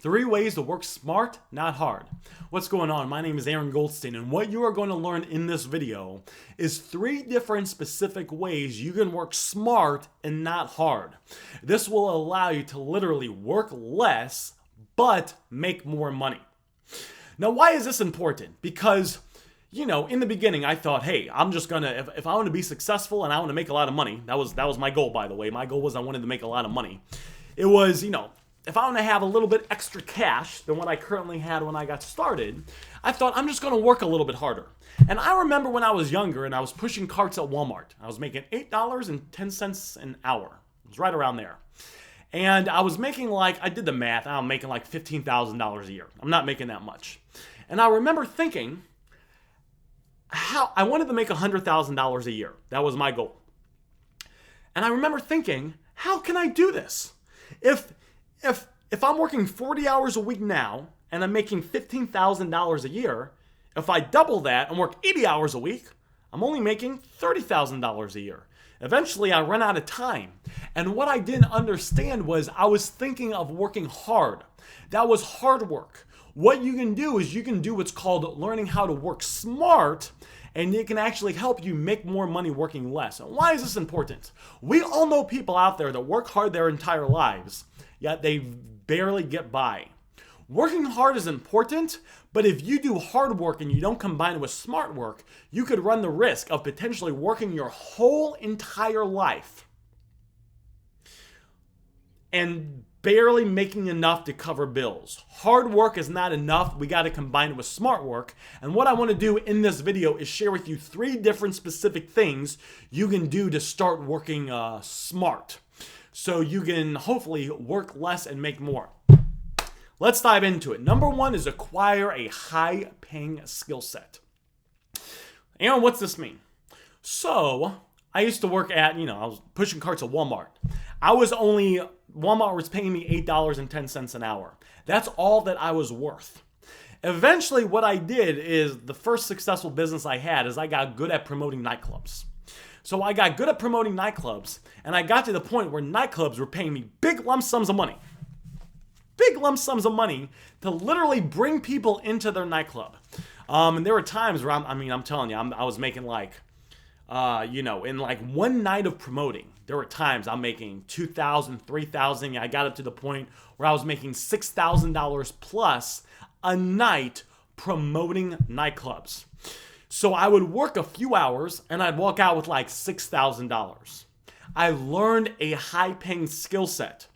3 ways to work smart, not hard. What's going on? My name is Goldsten, and what you are going to learn in this video is 3 different specific ways you can work smart and not hard. This will allow you to literally work less, but make more money. Now, why is this important? Because in the beginning, I thought, hey, I'm just gonna, if I want to be successful and I want to make a lot of money, that was my goal, by the way. My goal was I wanted to make a lot of money. It was, if I want to have a little bit extra cash than what I currently had when I got started, I thought I'm just going to work a little bit harder. And I remember when I was younger and I was pushing carts at Walmart. I was making $8.10 an hour. It was right around there. And I was making I did the math, I'm making $15,000 a year. I'm not making that much. And I remember thinking, I wanted to make $100,000 a year. That was my goal. And I remember thinking, how can I do this? If I'm working 40 hours a week now and I'm making $15,000 a year, if I double that and work 80 hours a week, I'm only making $30,000 a year. Eventually, I run out of time. And what I didn't understand was I was thinking of working hard. That was hard work. What you can do is you can do what's called learning how to work smart, and it can actually help you make more money working less. And why is this important? We all know people out there that work hard their entire lives, yet they barely get by. Working hard is important, but if you do hard work and you don't combine it with smart work, you could run the risk of potentially working your whole entire life and barely making enough to cover bills. Hard work is not enough. We got to combine it with smart work. And what I want to do in this video is share with you 3 different specific things you can do to start working smart, so you can hopefully work less and make more. Let's dive into it. Number 1 is acquire a high-paying skill set. Aaron, what's this mean? So, I used to work at, I was pushing carts at Walmart. Walmart was paying me $8.10 an hour. That's all that I was worth. Eventually, what I did is the first successful business I had is I got good at promoting nightclubs. So I got good at promoting nightclubs, and I got to the point where nightclubs were paying me big lump sums of money. Big lump sums of money to literally bring people into their nightclub. And there were times where I'm telling you, I was making in one night of promoting, there were times I'm making $2,000, $3,000. I got up to the point where I was making $6,000 plus a night promoting nightclubs. So I would work a few hours and I'd walk out with $6,000. I learned a high-paying skill set.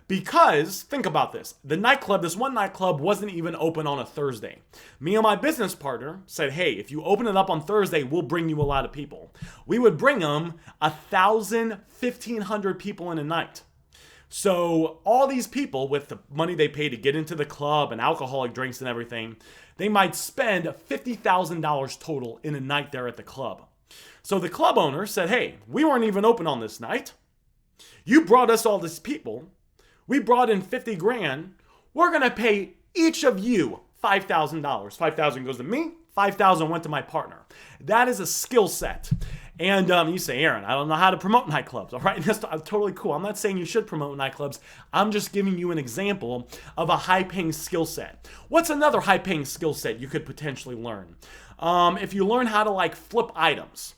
Because, think about this, this one nightclub wasn't even open on a Thursday. Me and my business partner said, hey, if you open it up on Thursday, we'll bring you a lot of people. We would bring them 1,000, 1,500 people in a night. So all these people, with the money they pay to get into the club and alcoholic drinks and everything, they might spend $50,000 total in a night there at the club. So the club owner said, hey, we weren't even open on this night. You brought us all these people. We brought in 50 grand. We're going to pay each of you $5,000. $5,000 goes to me. $5,000 went to my partner. That is a skill set. And you say, Aaron, I don't know how to promote nightclubs. All right, that's totally cool. I'm not saying you should promote nightclubs. I'm just giving you an example of a high-paying skill set. What's another high-paying skill set you could potentially learn? If you learn how to flip items,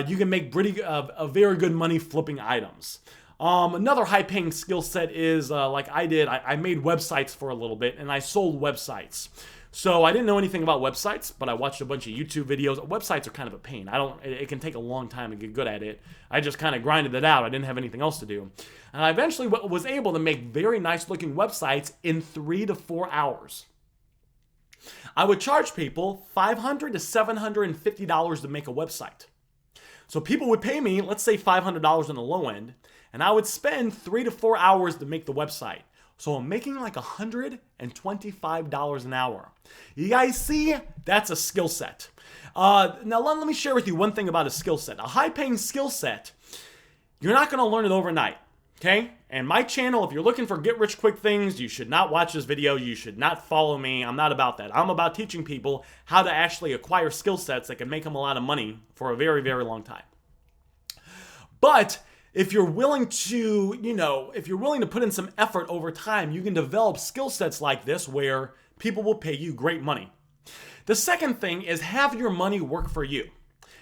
you can make very good money flipping items. Another high-paying skill set is I made websites for a little bit, and I sold websites. So I didn't know anything about websites, but I watched a bunch of YouTube videos. Websites are kind of a pain. It can take a long time to get good at it. I just kind of grinded it out. I didn't have anything else to do. And I eventually was able to make very nice-looking websites in 3 to 4 hours. I would charge people $500 to $750 to make a website. So people would pay me, let's say $500 on the low end, and I would spend 3 to 4 hours to make the website. So I'm making $125 an hour. You guys see? That's a skill set. Now let me share with you one thing about a skill set. A high-paying skill set, you're not going to learn it overnight. Okay? And my channel, if you're looking for get-rich-quick things, you should not watch this video. You should not follow me. I'm not about that. I'm about teaching people how to actually acquire skill sets that can make them a lot of money for a very, very long time. But if you're willing to, if you're willing to put in some effort over time, you can develop skill sets like this where people will pay you great money. The second thing is have your money work for you.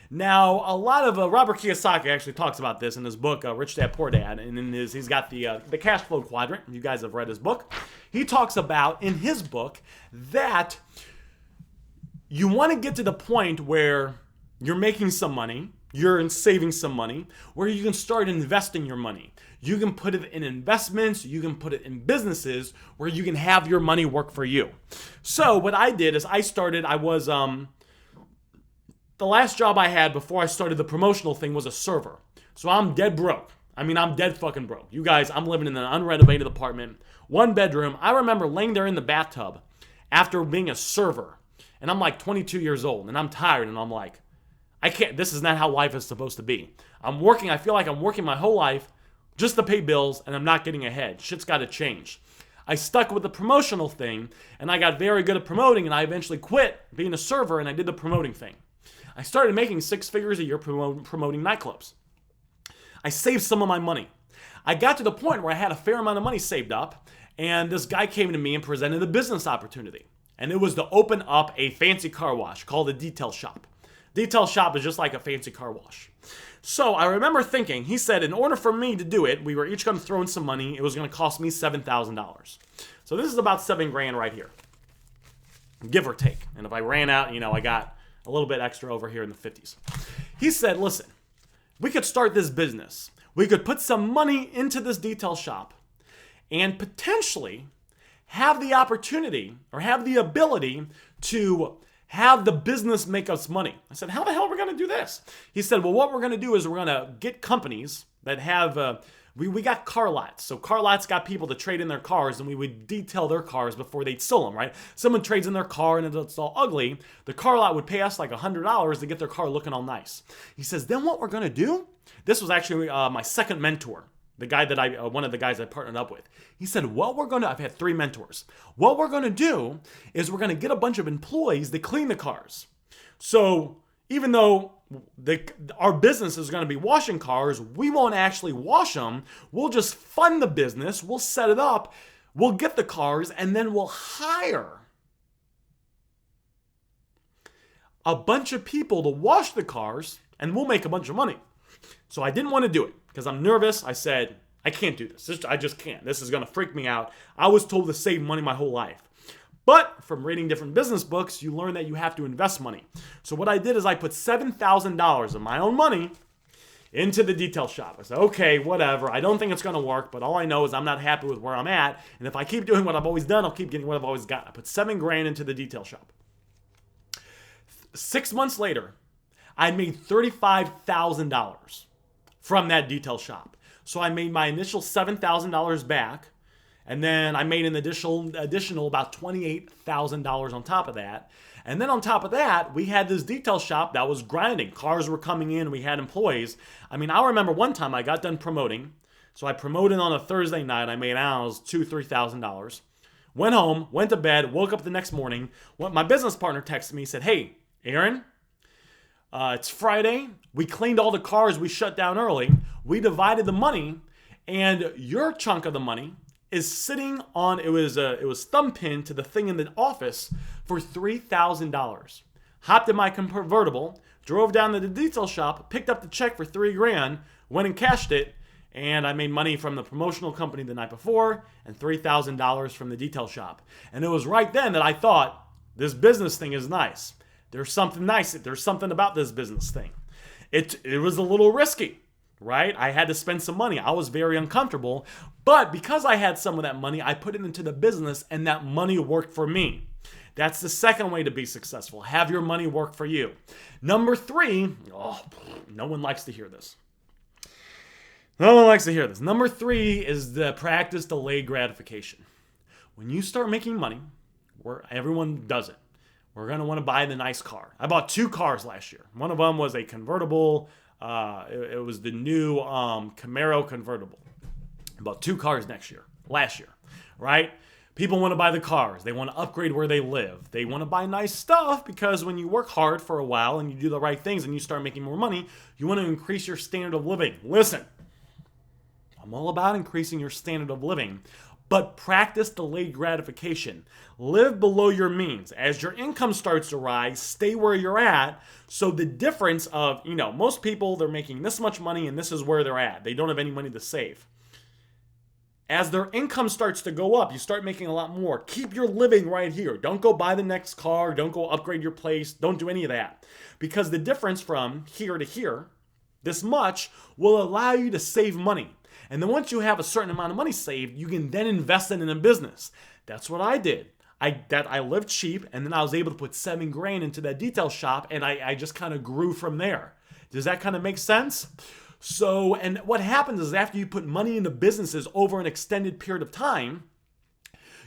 Now, a lot of Robert Kiyosaki actually talks about this in his book, Rich Dad Poor Dad, and he's got the cash flow quadrant. You guys have read his book. He talks about in his book that you want to get to the point where you're making some money, you're saving some money, where you can start investing your money. You can put it in investments, you can put it in businesses where you can have your money work for you. So what I did is the last job I had before I started the promotional thing was a server. So I'm dead broke. I'm dead fucking broke. You guys, I'm living in an unrenovated apartment, 1 bedroom. I remember laying there in the bathtub after being a server, and I'm like 22 years old, and I'm tired, and I'm like, I can't, this is not how life is supposed to be. I feel like I'm working my whole life just to pay bills, and I'm not getting ahead. Shit's got to change. I stuck with the promotional thing, and I got very good at promoting, and I eventually quit being a server, and I did the promoting thing. I started making 6 figures a year promoting nightclubs. I saved some of my money. I got to the point where I had a fair amount of money saved up, and this guy came to me and presented a business opportunity. And it was to open up a fancy car wash called a detail shop. Detail shop is just like a fancy car wash. So I remember thinking, he said, in order for me to do it, we were each going to throw in some money. It was going to cost me $7,000. So this is about $7,000 right here, give or take. And if I ran out, I got a little bit extra over here in the 50s. He said, listen, we could start this business. We could put some money into this detail shop and potentially have the opportunity or have the ability to have the business make us money. I said, how the hell are we going to do this? He said, well, what we're going to do is we're going to get companies that have, we got car lots. So car lots got people to trade in their cars, and we would detail their cars before they'd sell them, right? Someone trades in their car and it's all ugly. The car lot would pay us like $100 to get their car looking all nice. He says, then what we're going to do, this was actually my second mentor, one of the guys I partnered up with. He said, I've had 3 mentors. What we're going to do is we're going to get a bunch of employees that clean the cars. So even though our business is going to be washing cars, we won't actually wash them. We'll just fund the business. We'll set it up. We'll get the cars, and then we'll hire a bunch of people to wash the cars, and we'll make a bunch of money. So I didn't want to do it because I'm nervous. I said, I can't do this. I just can't. This is going to freak me out. I was told to save money my whole life. But from reading different business books, you learn that you have to invest money. So what I did is I put $7,000 of my own money into the detail shop. I said, okay, whatever. I don't think it's going to work, but all I know is I'm not happy with where I'm at. And if I keep doing what I've always done, I'll keep getting what I've always got. I put $7,000 into the detail shop. 6 months later, I made $35,000 from that detail shop. So I made my initial $7,000 back, and then I made an additional about $28,000 on top of that. And then on top of that, we had this detail shop that was grinding. Cars were coming in. We had employees. I remember one time I got done promoting. So I promoted on a Thursday night. I made, $2,000, $3,000. Went home, went to bed, woke up the next morning. My business partner texted me, said, hey, Aaron, it's Friday. We cleaned all the cars we shut down early. We divided the money, and your chunk of the money is sitting on, it was thumb pinned to the thing in the office for $3,000. Hopped in my convertible, drove down to the detail shop, picked up the check for $3,000, went and cashed it, and I made money from the promotional company the night before and $3,000 from the detail shop. And it was right then that I thought, this business thing is nice. There's something nice. There's something about this business thing. It was a little risky, right? I had to spend some money. I was very uncomfortable. But because I had some of that money, I put it into the business, and that money worked for me. That's the second way to be successful. Have your money work for you. Number 3, no one likes to hear this. No one likes to hear this. Number 3 is the practice delayed gratification. When you start making money, everyone does it. We're going to want to buy the nice car. I bought 2 cars last year. One of them was a convertible. It was the new Camaro convertible. I bought 2 cars last year, right? People want to buy the cars. They want to upgrade where they live. They want to buy nice stuff because when you work hard for a while and you do the right things and you start making more money, you want to increase your standard of living. Listen, I'm all about increasing your standard of living. But practice delayed gratification. Live below your means. As your income starts to rise, stay where you're at. So the difference of, most people, they're making this much money and this is where they're at. They don't have any money to save. As their income starts to go up, you start making a lot more. Keep your living right here. Don't go buy the next car. Don't go upgrade your place. Don't do any of that. Because the difference from here to here, this much, will allow you to save money. And then once you have a certain amount of money saved, you can then invest it in a business. That's what I did. I lived cheap, and then I was able to put $7,000 into that detail shop, and I just kind of grew from there. Does that kind of make sense? So, and what happens is after you put money into businesses over an extended period of time,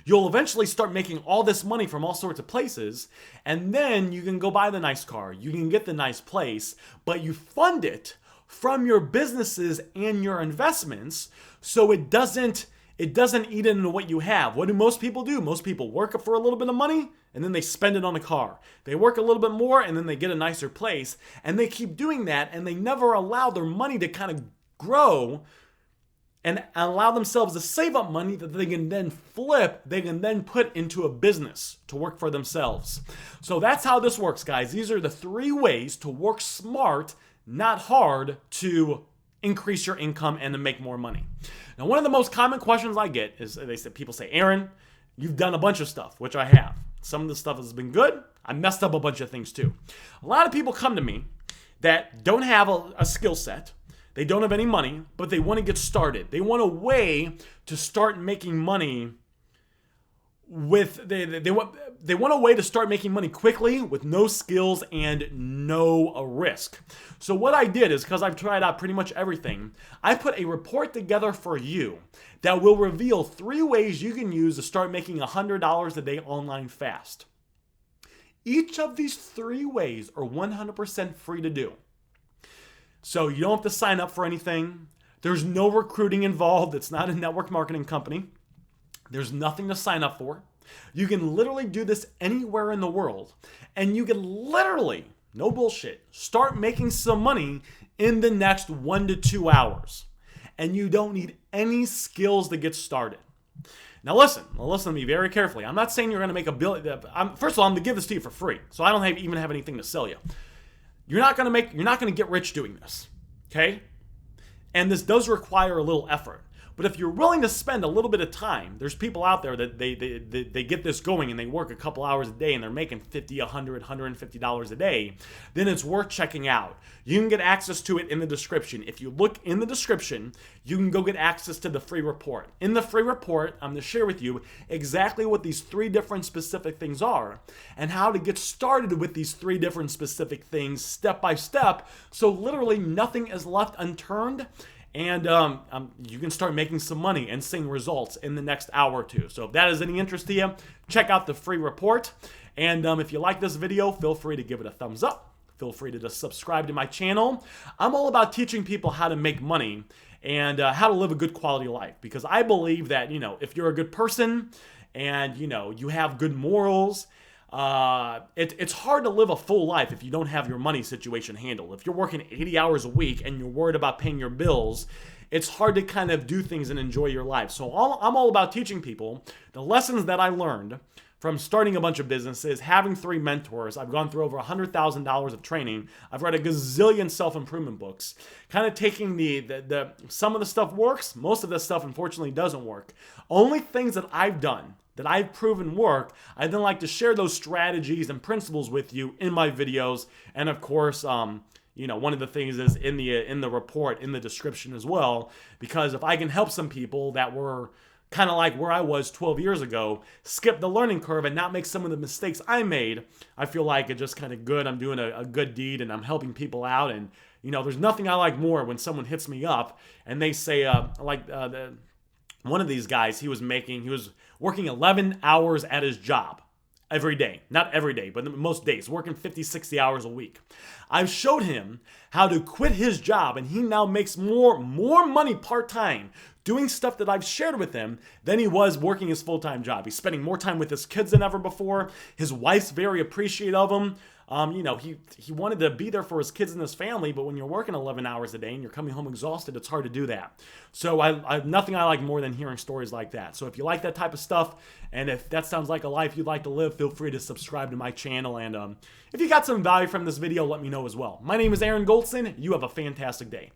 you'll eventually start making all this money from all sorts of places, and then you can go buy the nice car, you can get the nice place, but you fund it from your businesses and your investments, so it doesn't eat into what you have. What do most people do? Most people work for a little bit of money and then they spend it on a car. They work a little bit more and then they get a nicer place, and they keep doing that, and they never allow their money to kind of grow and allow themselves to save up money that they can then flip, they can then put into a business to work for themselves. So that's how this works, guys. These are the 3 ways to work smart, not hard, to increase your income and to make more money. Now, one of the most common questions I get is people say, Aaron, you've done a bunch of stuff, which I have. Some of the stuff has been good. I messed up a bunch of things too. A lot of people come to me that don't have a skill set. They don't have any money, but they want to get started. They want a way to start making money they want a way to start making money quickly with no skills and no risk. So what I did is, because I've tried out pretty much everything, I put a report together for you that will reveal 3 ways you can use to start making $100 a day online fast. Each of these 3 ways are 100% free to do. So you don't have to sign up for anything. There's no recruiting involved. It's not a network marketing company. There's nothing to sign up for. You can literally do this anywhere in the world. And you can literally, no bullshit, start making some money in the next 1 to 2 hours. And you don't need any skills to get started. Now listen to me very carefully. I'm not saying you're going to make a billion. First of all, I'm going to give this to you for free. So I don't even have anything to sell you. You're not going to get rich doing this. Okay? And this does require a little effort. But if you're willing to spend a little bit of time, there's people out there that they get this going and they work a couple hours a day and they're making $50, $100, $150 a day, then it's worth checking out. You can get access to it in the description. If you look in the description, you can go get access to the free report. In the free report, I'm going to share with you exactly what these 3 different specific things are and how to get started with these 3 different specific things step by step, so literally nothing is left unturned. And you can start making some money and seeing results in the next hour or 2. So if that is any interest to you, check out the free report. And if you like this video, feel free to give it a thumbs up. Feel free to just subscribe to my channel. I'm all about teaching people how to make money and how to live a good quality life. Because I believe that, if you're a good person and, you have good morals, it's hard to live a full life if you don't have your money situation handled. If you're working 80 hours a week and you're worried about paying your bills, it's hard to kind of do things and enjoy your life. So I'm all about teaching people the lessons that I learned from starting a bunch of businesses, having 3 mentors. I've gone through over $100,000 of training. I've read a gazillion self-improvement books. Kind of taking the some of the stuff works, most of the stuff unfortunately doesn't work. Only things that I've done that I've proven work, I then like to share those strategies and principles with you in my videos. And of course, one of the things is in the report, in the description as well, because if I can help some people that were kind of like where I was 12 years ago, skip the learning curve and not make some of the mistakes I made, I feel like it's just kind of good. I'm doing a good deed and I'm helping people out. And, there's nothing I like more when someone hits me up and they say, one of these guys, he was working 11 hours at his job every day. Not every day, but most days, working 50, 60 hours a week. I showed him how to quit his job, and he now makes more money part-time doing stuff that I've shared with him than he was working his full-time job. He's spending more time with his kids than ever before. His wife's very appreciative of him. He wanted to be there for his kids and his family, but when you're working 11 hours a day and you're coming home exhausted, it's hard to do that. So nothing I like more than hearing stories like that. So if you like that type of stuff, and if that sounds like a life you'd like to live, feel free to subscribe to my channel. And if you got some value from this video, let me know as well. My name is Aaron Goldsten. You have a fantastic day.